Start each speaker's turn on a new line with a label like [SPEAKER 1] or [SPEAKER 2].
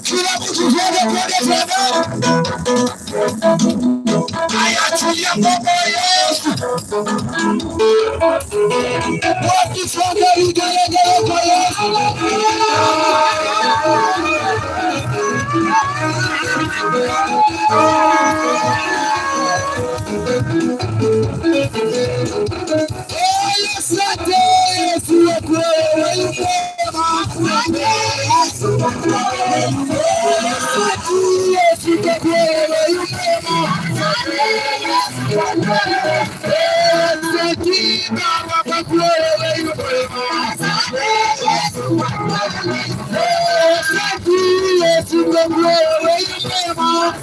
[SPEAKER 1] Kila mtu joga kwenye ayachilia Baba Yesu. Wakisonga igelegele kwa Yesu. Asante Yesu wewe mwema. Yesu wewe mwema.